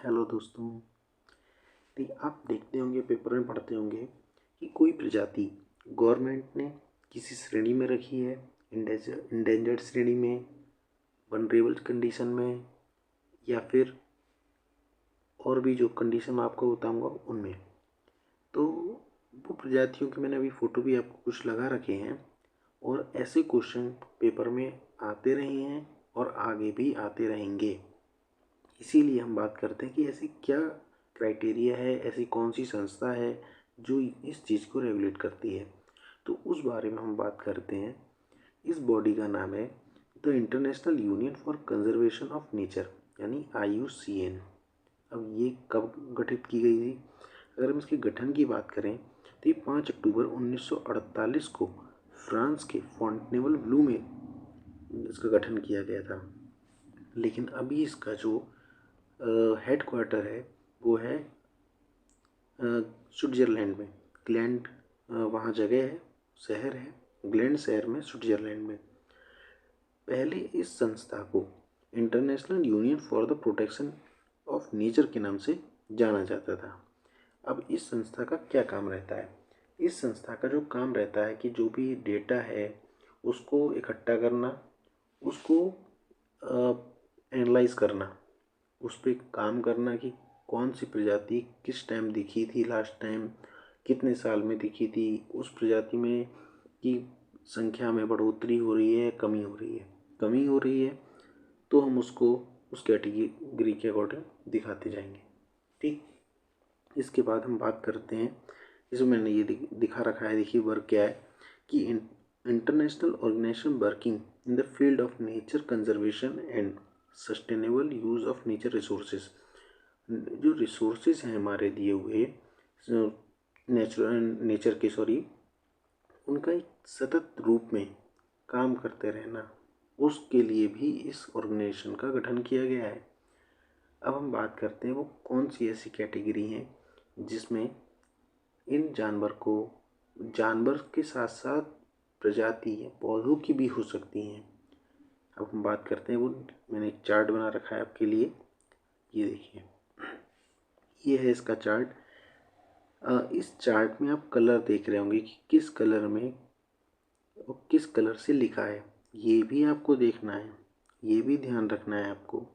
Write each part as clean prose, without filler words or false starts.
Hello दोस्तों। आप देखते होंगे, पेपर में पढ़ते होंगे कि कोई प्रजाति गवर्नमेंट ने किसी श्रेणी में रखी है, इंडेंजर्ड श्रेणी में, वनरेबल कंडीशन में, या फिर और भी जो कंडीशन मैं आपको बताऊंगा उनमें। तो वो प्रजातियों के मैंने अभी फ़ोटो भी आपको कुछ लगा रखे हैं, और ऐसे क्वेश्चन पेपर में आते रहे हैं और आगे भी आते रहेंगे। इसीलिए हम बात करते हैं कि ऐसी क्या क्राइटेरिया है, ऐसी कौन सी संस्था है जो इस चीज़ को रेगुलेट करती है। तो उस बारे में हम बात करते हैं। इस बॉडी का नाम है the international union for conservation of nature, यानी IUCN। अब ये कब गठित की गई थी? अगर हम इसके गठन की बात करें तो ये 5 अक्टूबर 1948 को फ्रांस के फॉन्टेनेबल में इसका गठन किया गया था। लेकिन अभी इसका जो हेड क्वार्टर है वो है स्विट्ज़रलैंड में। ग्लैंड वहाँ जगह है, शहर है ग्लैंड शहर में, स्विट्ज़रलैंड में। पहले इस संस्था को international union for the protection of nature के नाम से जाना जाता था। अब इस संस्था का क्या काम रहता है? इस संस्था का जो काम रहता है कि जो भी डेटा है उसको इकट्ठा करना, उसको एनालाइज करना, उस पर काम करना कि कौन सी प्रजाति किस टाइम दिखी थी, लास्ट टाइम कितने साल में दिखी थी, उस प्रजाति में की संख्या में बढ़ोतरी हो रही है, कमी हो रही है। कमी हो रही है तो हम उसको उस कैटेगरी के अकॉर्डिंग दिखाते जाएंगे। ठीक, इसके बाद हम बात करते हैं, इसमें मैंने ये दिखा रखा है, देखिए वर्क क्या है कि international organisation working in the field of nature conservation and sustainable use of nature resources. जो रिसोर्सेज हैं हमारे दिए हुए नेचर के, उनका एक सतत रूप में काम करते रहना, उसके लिए भी इस ऑर्गेनाइजेशन का गठन किया गया है। अब हम बात करते हैं वो कौन सी ऐसी कैटेगरी हैं जिसमें इन जानवर के साथ साथ प्रजाति पौधों की भी हो सकती हैं। अब हम बात करते हैं, वो मैंने एक चार्ट बना रखा है आपके लिए, ये देखिए, ये है इसका चार्ट। इस चार्ट में आप कलर देख रहे होंगे कि किस कलर में और किस कलर से लिखा है, ये भी आपको देखना है, ये भी ध्यान रखना है आपको।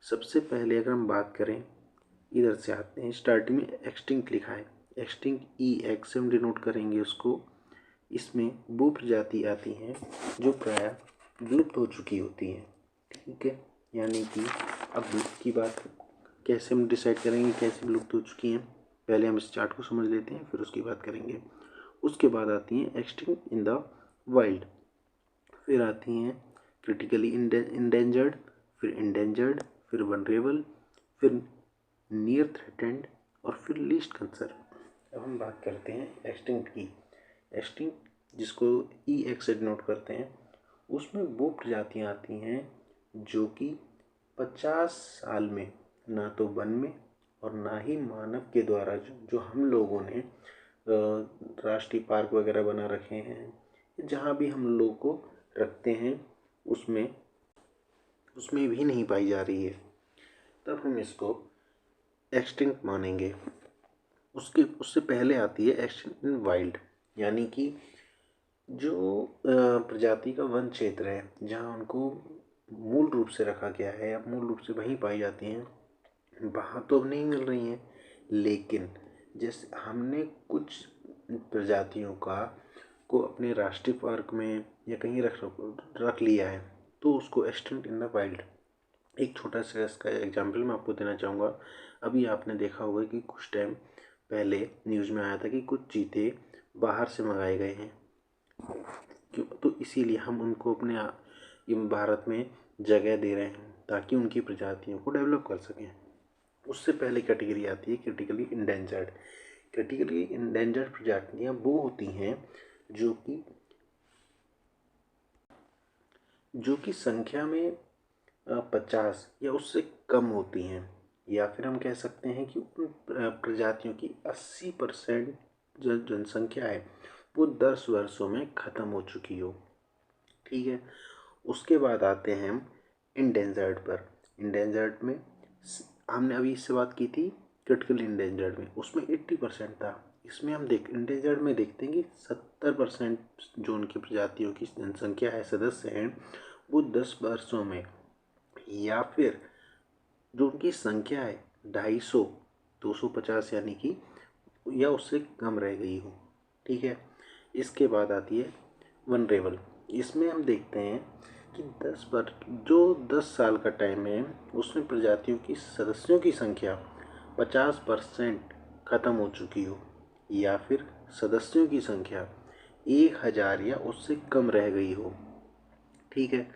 सबसे पहले अगर हम बात करें, इधर से आते हैं, स्टार्टिंग में एक्सटिंक्ट लिखा है, एक्सटिंक्ट EX से हम डिनोट करेंगे उसको। इसमें वो प्रजाति आती हैं जो प्रायः विलुप्त हो चुकी होती हैं। ठीक है, यानी कि अब विलुप्त की बात कैसे हम डिसाइड करेंगे कैसे विलुप्त हो चुकी हैं, पहले हम इस चार्ट को समझ लेते हैं, फिर उसकी बात करेंगे। उसके बाद आती हैं एक्सटिंक्ट इन द वाइल्ड, फिर आती हैं क्रिटिकली इंडेंजर्ड, फिर इंडेंजर्ड, फिर वनरेबल, फिर नियर थ्रेटेंड, और फिर लीस्ट कंसर्न। अब हम बात करते हैं एक्सटिंक्ट की। एक्सटिंक्ट जिसको EX से डिनोट करते हैं, उसमें वो प्रजातियां आती हैं जो कि 50 साल में ना तो वन में और ना ही मानव के द्वारा जो हम लोगों ने राष्ट्रीय पार्क वगैरह बना रखे हैं, जहाँ भी हम लोग को रखते हैं उसमें भी नहीं पाई जा रही है, तब हम इसको एक्सटिंक्ट मानेंगे। उससे पहले आती है एक्सटिंक्ट इन वाइल्ड, यानी कि जो प्रजाति का वन क्षेत्र है जहाँ उनको मूल रूप से रखा गया है या मूल रूप से वहीं पाई जाती हैं, वहाँ तो अब नहीं मिल रही हैं। लेकिन जैसे हमने कुछ प्रजातियों को अपने राष्ट्रीय पार्क में या कहीं रख लिया है, तो उसको एक्सटिंक्ट इन द वाइल्ड। एक छोटा सा इसका एग्जाम्पल मैं आपको देना चाहूँगा। अभी आपने देखा होगा कि कुछ टाइम पहले न्यूज़ में आया था कि कुछ चीते बाहर से मंगाए गए हैं, क्यों? तो इसीलिए हम उनको अपने भारत में जगह दे रहे हैं ताकि उनकी प्रजातियों को डेवलप कर सकें। उससे पहले कैटेगरी आती है क्रिटिकली इंडेंजर्ड। क्रिटिकली इंडेंजर्ड प्रजातियाँ वो होती हैं जो कि संख्या में 50 या उससे कम होती हैं, या फिर हम कह सकते हैं कि उन प्रजातियों की 80% जो जनसंख्या है वो 10 वर्षों में ख़त्म हो चुकी हो। ठीक है, उसके बाद आते हैं हम इंडेंजर्ड पर। इंडेंजर्ड में हमने अभी इससे बात की थी क्रिटिकल इंडेंजर्ड में, उसमें 80% था। इसमें हम इंडेंजर्ड में देखते हैं कि 70% जो उनकी प्रजातियों की जनसंख्या है, सदस्य हैं, वो 10 वर्षों में, या फिर जो उनकी संख्या है 250, 250 यानी कि, या उससे कम रह गई हो। ठीक है। इसके बाद आती है वनरेबल। इसमें हम देखते हैं कि 10 साल का टाइम है, उसमें प्रजातियों की सदस्यों की संख्या 50% ख़त्म हो चुकी हो, या फिर सदस्यों की संख्या 1000 या उससे कम रह गई हो। ठीक है।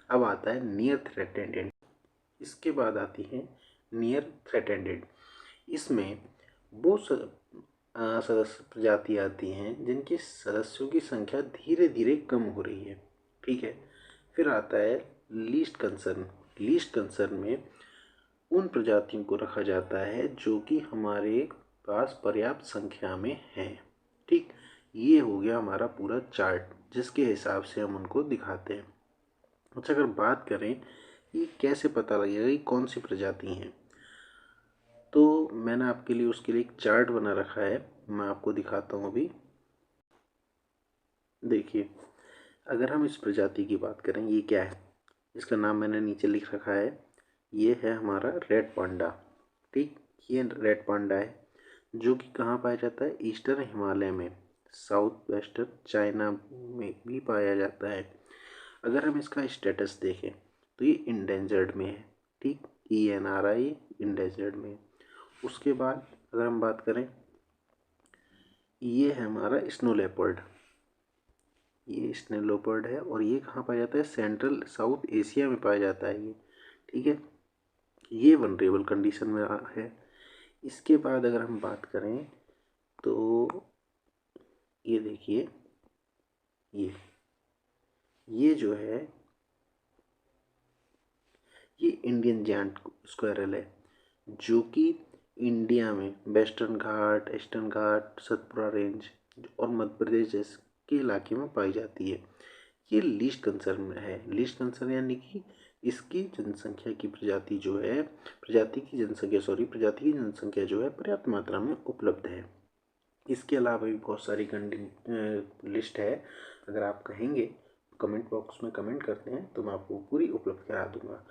अब आता है नियर थ्रेटेंड। इसके बाद आती है नियर थ्रेटेंड। इसमें वो सदस्य प्रजाति आती हैं जिनकी सदस्यों की संख्या धीरे धीरे कम हो रही है। ठीक है। फिर आता है लीस्ट कंसर्न। लीस्ट कंसर्न में उन प्रजातियों को रखा जाता है जो कि हमारे पास पर्याप्त संख्या में हैं। ठीक। ये हो गया हमारा पूरा चार्ट जिसके हिसाब से हम उनको दिखाते हैं। अच्छा, अगर बात करें कि कैसे पता लगेगा कि कौन सी प्रजाति हैं, तो मैंने आपके लिए उसके लिए एक चार्ट बना रखा है, मैं आपको दिखाता हूँ अभी। देखिए, अगर हम इस प्रजाति की बात करें, ये क्या है, इसका नाम मैंने नीचे लिख रखा है। ये है हमारा रेड पांडा। ठीक। ये रेड पांडा है जो कि कहाँ पाया जाता है, ईस्टर्न हिमालय में, साउथ वेस्टर्न चाइना में भी पाया जाता है। अगर हम इसका स्टेटस देखें तो ये इंडेंजर्ड में है। ठीक। ENRI इंडेंजर्ड में। उसके बाद अगर हम बात करें, ये है हमारा स्नो लेपर्ड। ये स्नो लेपर्ड है और ये कहाँ पाया जाता है, सेंट्रल साउथ एशिया में पाया जाता है ये। ठीक है। ये वनरेबल कंडीशन में है। इसके बाद अगर हम बात करें तो ये देखिए, ये जो है, ये इंडियन जायंट स्क्वायरल है जो कि इंडिया में वेस्टर्न घाट, ईस्टर्न घाट, सतपुरा रेंज और मध्य प्रदेश जैसे के इलाके में पाई जाती है। ये लीस्ट कंसर्न में है। लीस्ट कंसर्न यानी कि इसकी जनसंख्या की प्रजाति जो है, प्रजाति की जनसंख्या जो है पर्याप्त मात्रा में उपलब्ध है। इसके अलावा भी बहुत सारी लिस्ट है। अगर आप कहेंगे कमेंट बॉक्स में कमेंट करते हैं तो मैं आपको पूरी उपलब्ध करा दूंगा।